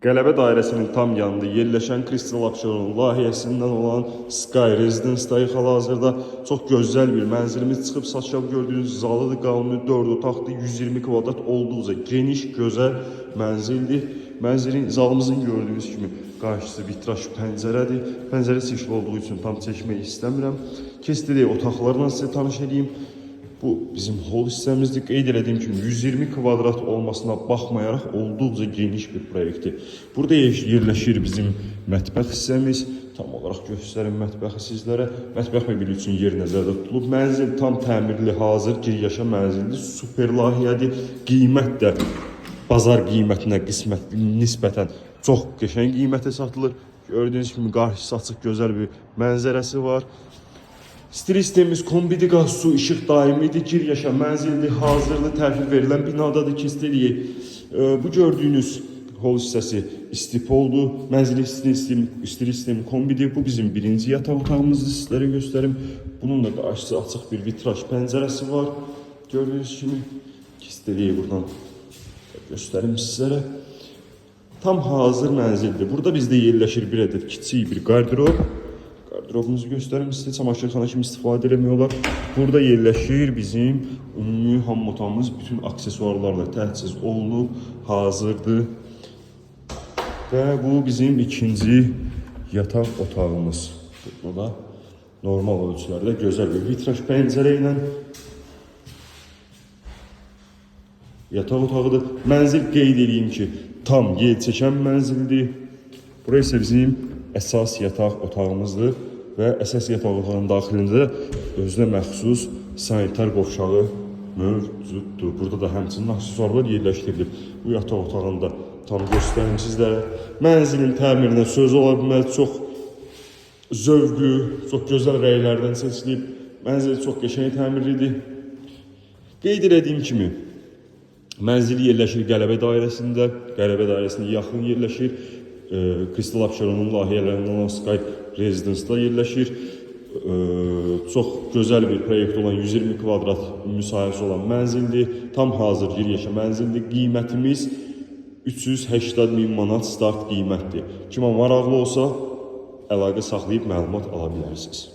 Qələbə dairəsinin tam yanında yerləşən Crystal Abşeronun layihəsindən olan Sky Residence-dayıq hal-hazırda. Çox gözəl bir mənzilimiz çıxıb satışa gördüyünüz zalıdır, qanuni 4 otaqlı 120 kvadrat olduqca geniş, gözəl mənzildir. Mənzilin zalımızın gördüyünüz kimi qarşısı vitraj pəncərədir. Pəncərə çeşitli olduğu üçün tam çəkmək istəmirəm. Keçdik otaqlarla sizə tanış edeyim. Bu bizim hol hissəmizdir. Qeyd etdiyim kimi 120 kvadrat olmasına baxmayaraq olduqca geniş bir proyektdir. Burada yerləşir bizim mətbəx hissəmiz. Tam olaraq göstərim mətbəxi sizlərə. Mətbəx mebeli üçün yer nəzərdə tutulub. Mənzil tam təmirli, hazır giryaşa mənzildir. Super layihədir. Qiymət də bazar qiymətinə nisbətən çox qəşəng qiymətə satılır. Gördüyünüz kimi qarşısı açıq gözəl bir mənzərəsi var. Stil sistemimiz kombidi qaz, su, işıq daimidir, giryaşa mənzildir, hazırlı təhvil verilən binadadır ki, bu gördüyünüz hol hissəsi istipoldur, mənzili stil sistemi kombidir. Bu bizim birinci yataq otağımızdır, sizlərə göstərim. Bunun da qarşısı açıq bir vitraj pəncərəsi var. Gördüyünüz kimi buradan göstərim sizlərə. Tam hazır mənzildir. Burada bizdə yerləşir bir ədəd kiçik bir qardirob. Qardırobumuzu göstərim sizə, çamaşırxana kimi istifadə edemiyorlar. Burada yerləşir bizim ümumi hamam otağımız, bütün aksesuarlarla təchiz olunub, hazırdır. Və bu bizim ikinci yataq otağımız. Bu da normal ölçülərdə gözəl bir vitraj pəncərə ilə yataq otağıdır. Mənzil qeyd edeyim ki, tam yel çəkən mənzildir. Burası isə bizim əsas yataq otağımızdır və əsas yataq otağının daxilində özünə məxsus sanitar qovşağı mövcuddur. Burada da həmçinin aksesuarlar yerləşdirilib. Bu yataq otağında tam göstərim sizlərə. Mənzilin təmirinə söz ola bilməz, çox zövqlü, çox gözəl rəylərdən seçilib. Mənzil çox qəşəng təmirlidir. Qeyd etdiyim kimi, mənzil yerləşir Qələbə dairəsində, Qələbə dairəsinə yaxın yerləşir. Crystal Abşeronun layihələrindən olan Sky Residence-da yerləşir. Çox gözəl bir proyekt olan 120 kvadrat müsahibəsi olan mənzildir. Tam hazır yeryaşa mənzildir. Qiymətimiz 380.000 manat start qiymətdir. Kimə maraqlı olsa əlaqə saxlayıb məlumat ala bilərsiniz.